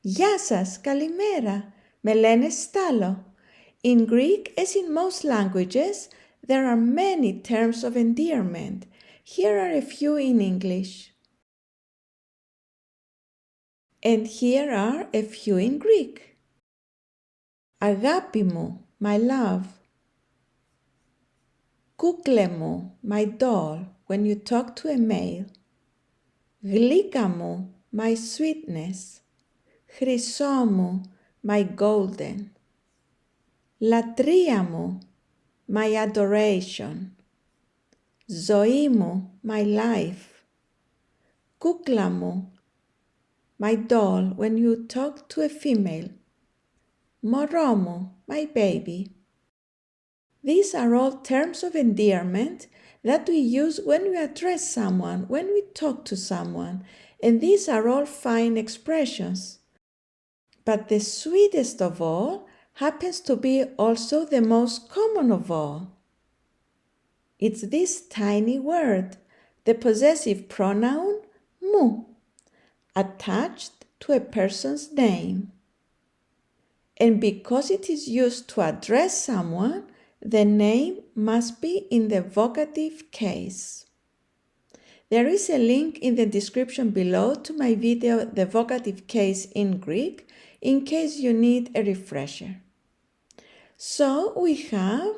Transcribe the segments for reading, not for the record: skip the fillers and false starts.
Γεια σας, καλημέρα. Με λένε Στάλο. In Greek, as in most languages, there are many terms of endearment. Here are a few in English. And here are a few in Greek. Αγάπη μου, my love. Κούκλε μου, my doll, when you talk to a male. Γλύκα μου, my sweetness. Χρυσό μου, my golden. Λατρεία μου, my adoration. Ζωή μου, my life. Κούκλα μου, my doll, when you talk to a female. Μωρό μου, my baby. These are all terms of endearment that we use when we address someone, when we talk to someone, and these are all fine expressions. But the sweetest of all happens to be also the most common of all. It's this tiny word, the possessive pronoun mu, attached to a person's name. And because it is used to address someone, the name must be in the vocative case. There is a link in the description below to my video, The Vocative Case in Greek, in case you need a refresher. So we have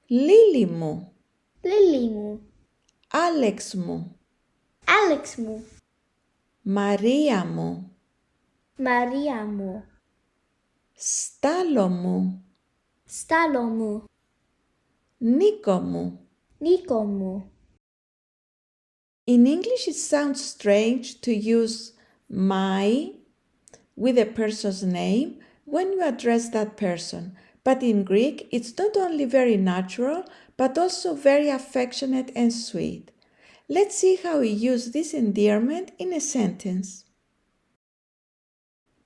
Λίλη μου, Λίλη μου, Άλεξ μου, Άλεξ μου, Μαρία μου, Μαρία μου, Στάλο μου, Στάλο μου, Νίκο μου. Νίκο μου. In English, it sounds strange to use my with a person's name when you address that person. But in Greek, it's not only very natural, but also very affectionate and sweet. Let's see how we use this endearment in a sentence.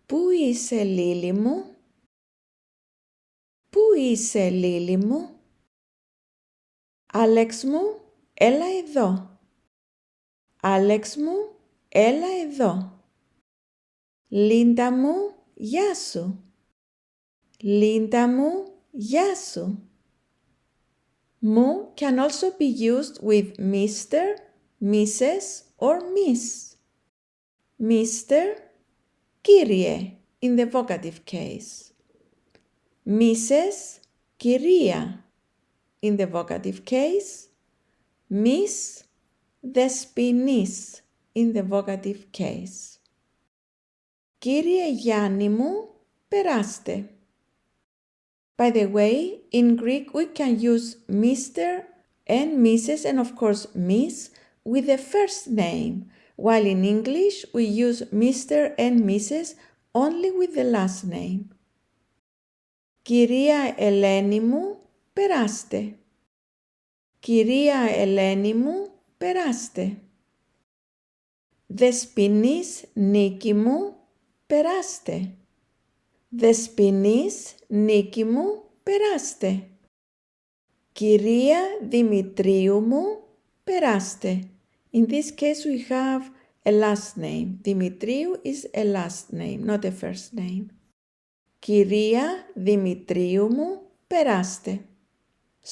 Πού είσαι, Λίλη μου? Πού είσαι, Λίλη μου? Άλεξ μου, έλα εδώ. Άλεξ μου, έλα εδώ. Λίντα μου, γεια σου. Λίντα μου, γεια σου. Mu can also be used with Mr., Mrs. or Miss. Mr. Κύριε in the vocative case. Mrs. Κυρία in the vocative case. Miss Δεσποινής in the vocative case. Κύριε Γιάννη μου, περάστε. By the way, in Greek we can use Mr. and Mrs. and of course Miss with the first name, while in English we use Mr. and Mrs. only with the last name. Κυρία Ελένη μου, περάστε. Κυρία Ελένη μου, περάστε. Δεσποινής Νίκη μου, περάστε. Δεσποινής Νίκη μου, περάστε. Κυρία Δημητρίου μου, περάστε. In this case we have a last name. Dimitriou is a last name, not a first name. Κυρία Δημητρίου μου, περάστε.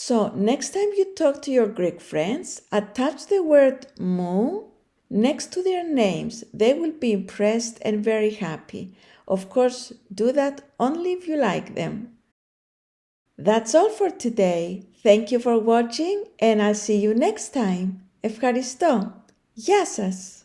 So, next time you talk to your Greek friends, attach the word mu next to their names. They will be impressed and very happy. Of course, do that only if you like them. That's all for today. Thank you for watching and I'll see you next time. Ευχαριστώ. Γεια σας.